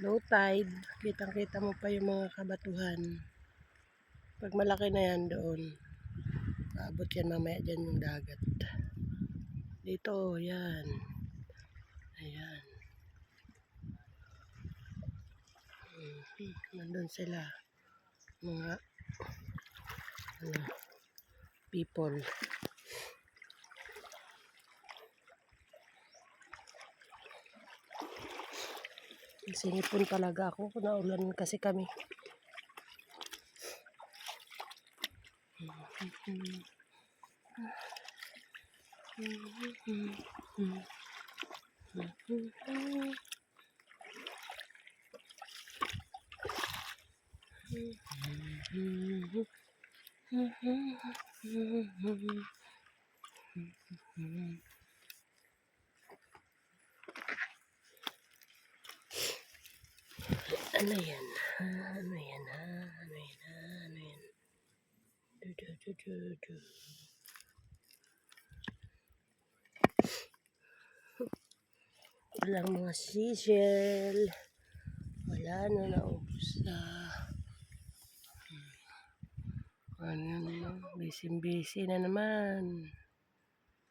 low tide, kitang-kita mo pa yung mga kabatuhan. Pag malaki na yan doon, aabot yan mamaya dyan yung dagat. Dito, yan. Ayan. Nandun sila. Mga people. Sinipon talaga ako. Naulan kasi kami. Ano yan? Ano yan? Ano yan? Ano yan? Walang mga seashell. Wala na, naubos na. Ano yan? Busy na naman.